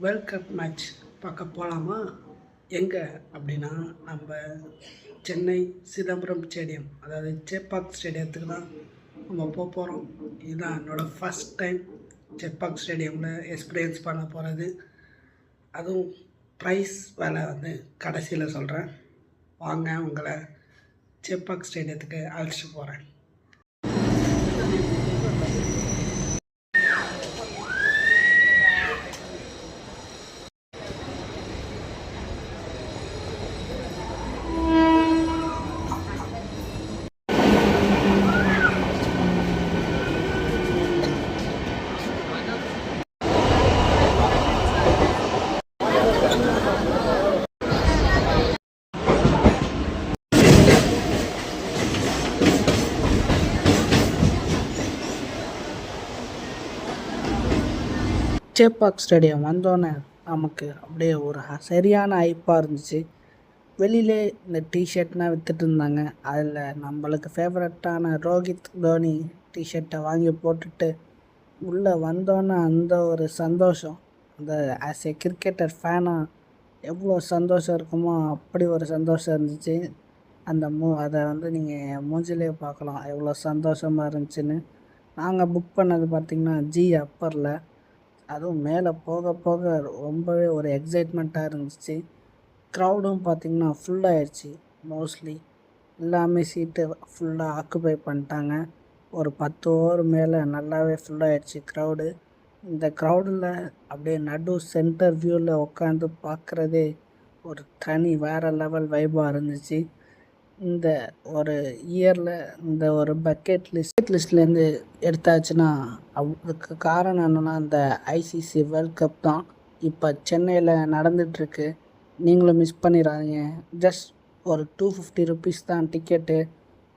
World cup match பார்க்க போகலாமா? எங்கே அப்படின்னா நம்ம சென்னை சிதம்பரம் ஸ்டேடியம், அதாவது சேப்பாக் ஸ்டேடியத்துக்கு தான் நம்ம போகிறோம். இதுதான் என்னோடய ஃபஸ்ட் டைம் சேப்பாக் ஸ்டேடியமில் எக்ஸ்பீரியன்ஸ் பண்ண போகிறது. அதுவும் ப்ரைஸ் வேலை வந்து கடைசியில் சொல்கிறேன். வாங்க, உங்களை சேப்பாக் ஸ்டேடியத்துக்கு அழைச்சிட்டு போகிறேன். சேப்பாக் ஸ்டேடியம் வந்தோடனே நமக்கு அப்படியே ஒரு சரியான ஹைப்பாக இருந்துச்சு. வெளியிலே இந்த டிஷர்ட்லாம் விற்றுட்டு இருந்தாங்க. அதில் நம்மளுக்கு ஃபேவரட்டான ரோஹித் தோனி டிஷர்ட்டை வாங்கி போட்டுட்டு உள்ளே வந்தோன்னே அந்த ஒரு சந்தோஷம், அந்த ஆஸ் ஏ கிரிக்கெட்டர் ஃபேனாக எவ்வளோ சந்தோஷம் இருக்குமோ அப்படி ஒரு சந்தோஷம் இருந்துச்சு. அதை வந்து நீங்கள் மூஞ்சிலே பார்க்கலாம் எவ்வளோ சந்தோஷமாக இருந்துச்சுன்னு. நாங்கள் புக் பண்ணது பார்த்திங்கன்னா ஜி அப்பரில். அதுவும் மேலே போக போக ரொம்பவே ஒரு எக்ஸைட்மெண்ட்டாக இருந்துச்சு. க்ரௌடும் பார்த்திங்கன்னா ஃபுல்லாகிடுச்சு. மோஸ்ட்லி எல்லாமே சீட்டு ஃபுல்லாக ஆக்குபை பண்ணிட்டாங்க. ஒரு 10 ஓவர் மேலே நல்லாவே ஃபுல்லாகிடுச்சு க்ரௌடு. இந்த க்ரௌடில் அப்படியே சென்டர் வியூவில் உட்காந்து பார்க்குறதே ஒரு தனி வேறு லெவல் வைபாக இருந்துச்சு. இந்த ஒரு இயரில் இந்த ஒரு பக்கெட் லிஸ்ட்லேருந்து எடுத்தாச்சுன்னா அதுக்கு காரணம் என்னென்னா இந்த ஐசிசி வேர்ல்ட் கப் தான் இப்போ சென்னையில் நடந்துகிட்ருக்கு. நீங்களும் மிஸ் பண்ணிடாதீங்க. ஜஸ்ட் ஒரு 250 ருபீஸ் தான் டிக்கெட்டு.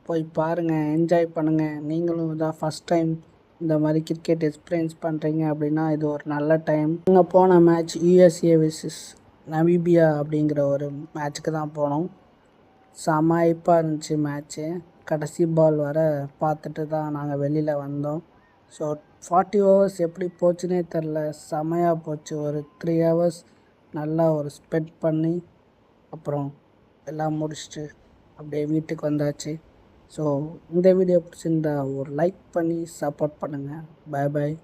போய் பாருங்கள், என்ஜாய் பண்ணுங்கள். நீங்களும் இதான் ஃபஸ்ட் டைம் இந்த மாதிரி கிரிக்கெட் எக்ஸ்பீரியன்ஸ் பண்ணுறீங்க அப்படின்னா இது ஒரு நல்ல டைம். அங்கே போன மேட்ச் USA vs நமீபியா அப்படிங்கிற ஒரு மேட்ச்சுக்கு தான் போனோம். செம ஹைப்பாக இருந்துச்சு மேட்ச்சு. கடைசி பால் வர பார்த்துட்டு தான் நாங்கள் வெளியில் வந்தோம். ஸோ 40 ஓவர்ஸ் எப்படி போச்சுன்னே தெரில, செமையாக போச்சு. ஒரு 3 ஹவர்ஸ் நல்லா ஒரு ஸ்பெண்ட் பண்ணி அப்புறம் எல்லாம் முடிச்சுட்டு அப்படியே வீட்டுக்கு வந்தாச்சு. ஸோ இந்த வீடியோ பிடிச்சிருந்தா ஒரு லைக் பண்ணி சப்போர்ட் பண்ணுங்கள். பாய் பாய்.